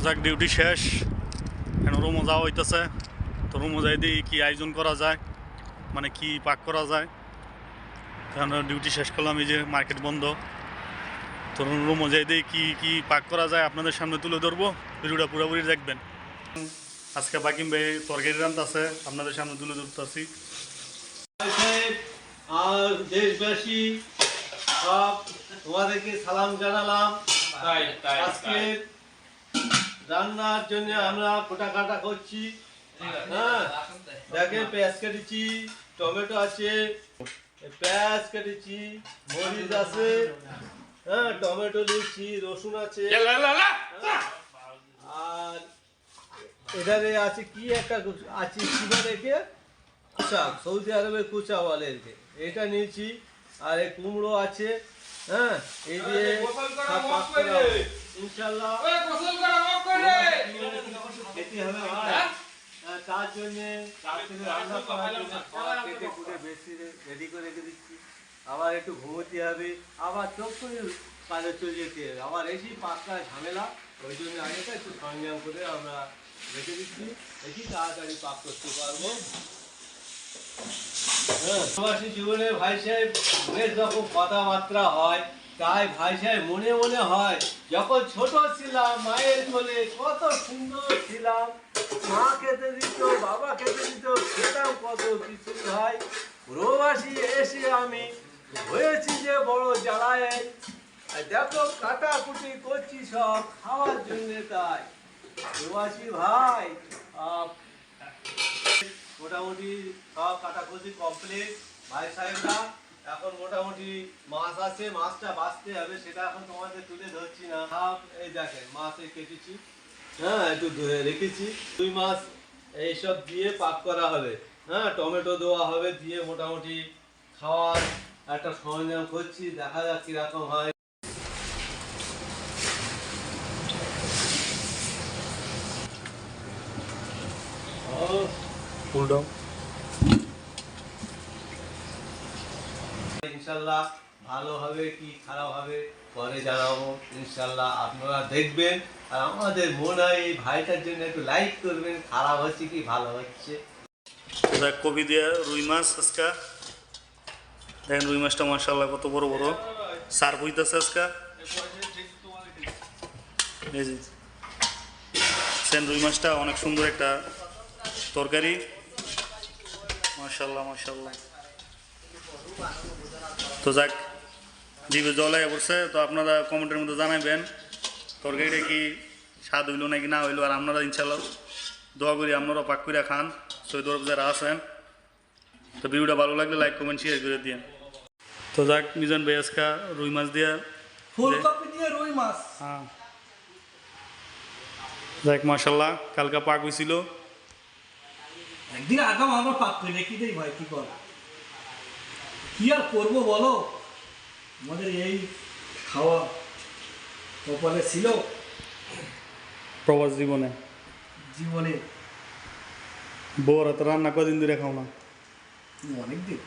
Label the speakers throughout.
Speaker 1: যাক ডিউটি শেষ, এখন রুমও যাওয়া হইতেছে। তো রুমও যাই দিই কী আয়োজন করা যায়, মানে কি পাক করা যায়। কারণ ডিউটি শেষ করলাম, এই যে মার্কেট বন্ধ। তো রুমও যাই দিই কী কী পাক করা যায় আপনাদের সামনে তুলে ধরবো। ভিডিওটা পুরোপুরি দেখবেন। আজকে বাকিম ভাই তরকারি রান্তাছে, আপনাদের সামনে তুলে ধরতেছি।
Speaker 2: আর দেশবাসী সব তোমাদেরকে সালাম জানালাম। আজকে রান্নার জন্য আমরা কোটা কাটা করছি। হ্যাঁ, দেখেন পেঁয়াজ কেটেছি, টমেটো আছে, পেঁয়াজ কেটেছি, মরিচ আছে, হ্যাঁ টমেটো দিচ্ছি, রসুন আছে, আর এখানে আছে কি একটা আছে কিবা রেখে কুচা, সৌদি আরবের কুচা বলে একে, এটা নিয়েছি। আর এই কুমড়ো আছে, হ্যাঁ এই যে ইনশাল্লাহ খেতে হবে ভাই। তার জন্যে রান্না করার জন্য কেটে কুটে বেশি রেডি করে রেখে দিচ্ছি। আবার একটু ঘুমোতে হবে, আবার চোখ করে কাজে চলে যেতে হবে, আবার এসি পাক্কা ঝামেলা। ওই জন্য আগেটা একটু সরঞ্জাম করে আমরা রেখে দিচ্ছি, দেখি তাড়াতাড়ি পাক করতে পারবো। প্রবাসী জীবনে ভাই সাহেব বেশ রকম কথাবার্তা হয়, তাই ভাই সাহেব মনে মনে হয় যখন ছোট ছিলাম মায়ের কোলে কত সুন্দর ছিলাম, মা খেতে দিত, বাবা খেতে দিত, খেতাম কত কিছু। ভাই প্রবাসী এসে আমি হয়েছি যে বড় জ্বালায়, দেখো কাটাকুটি করছি সব খাওয়ার জন্য। তাই প্রবাসী ভাই মোটামুটি সব কাটাকুটি কমপ্লিট। ভাই সাহেবরা এখন মোটামুটি মাছ আছে, মাছটা বাঁচতে হবে, সেটা এখন তোমাদের তুলে ধরছি না। সব এই দেখেন মাছ কেটেছি, হ্যাঁ একটু ধুয়ে রেখেছি। 2 মাছ এইসব দিয়ে পাক করা হবে, হ্যাঁ টমেটো দেওয়া হবে, দিয়ে মোটামুটি খাওয়ার একটা সরঞ্জাম করছি, দেখা যাক কিরকম হয়। ইনশাল্লাহ ভালো হবে কি খারাপ হবে পরে জানাবো ইনশাল্লাহ, আপনারা দেখবেন। আর আমাদের মনে হয় এই ভাইটার জন্য একটু লাইক করবেন, খারাপ হচ্ছে কি ভালো হচ্ছে।
Speaker 1: কপি দিয়ে রুই মাছ আজকে দেখেন, রুই মাছটা মাশাআল্লাহ কত বড় বড় সার্ভ হইতেছে আজকে। রুই মাছটা অনেক সুন্দর একটা তরকারি, মাশাআল্লাহ মাশাআল্লাহ। তো যাক জিভে জল আয়া পড়ছে, তো আপনারা কমেন্টের মধ্যে জানাবেন তরকারিটা কি স্বাদ হইলো নাকি না হইলো। আর আপনারা ইনশাআল্লাহ দোয়া করি আপনারা পাক করে খান, সৌদি আরব যারা আছেন। তো ভিডিওটা ভালো লাগলে লাইক কমেন্ট শেয়ার করে দিন। তো যাক মিজান ভাই আজকে রুই মাছ দিয়ে,
Speaker 3: ফুলকপি দিয়ে রুই মাছ,
Speaker 1: হ্যাঁ যাক মাশাআল্লাহ কালকা পাক হয়েছিল।
Speaker 3: একদিন আগাম আমরা পাক করে রেখে দেই ভাই, কি কর কি আর করবো বলো, আমাদের এই খাওয়া কপালে ছিল
Speaker 1: প্রবাস জীবনে।
Speaker 3: জীবনে
Speaker 1: বউর হাতে রান্না কদিন ধরে খাও না?
Speaker 3: অনেকদিন।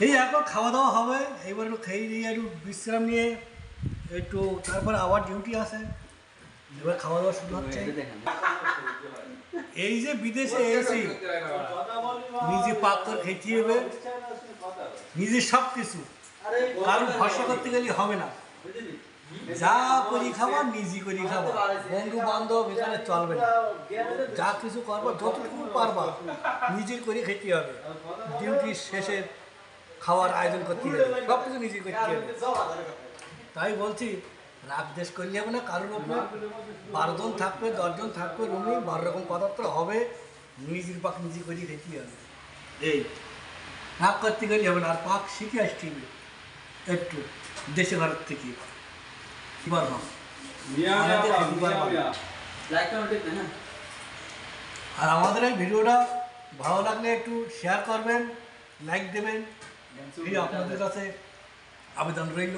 Speaker 3: এই এখন খাওয়া দাওয়া হবে, এইবার একটু খেয়ে দিয়ে একটু বিশ্রাম নিয়ে একটু তারপর আবার ডিউটি আছে, এবার খাওয়া দাওয়া শুরু হচ্ছে। এই যে বিদেশে এসেছি নিজে পাক করে খেতে হবে, নিজে সব কিছু, কারণ ভরসা করতে গেলে হবে না। যা করি খাবার নিজে করি খাবার, বন্ধু বান্ধব এখানে চলবে না। যা কিছু করবো যতটুকু পারবা নিজের করে খেতে হবে। ডিউটির শেষে খাওয়ার আয়োজন করতে হবে, সব কিছু নিজে করতে হবে। তাই বলছি রাগ দেশ করলে হবে না, কারোর ওপর 12 জন থাকবে 10 জন থাকবে রুমে, 12 রকম কথাবার্তা হবে, নিজের পাক নিজে করে খেতে হবে। এই রাগ করতে গেলে হবে না। আর পাক শিখে আসতে হবে একটু দেশে ভারত থেকে। আর আমাদের এই ভিডিওটা ভালো লাগলে একটু শেয়ার করবেন, লাইক দেবেন, এই আপনাদের কাছে আবেদন রইল।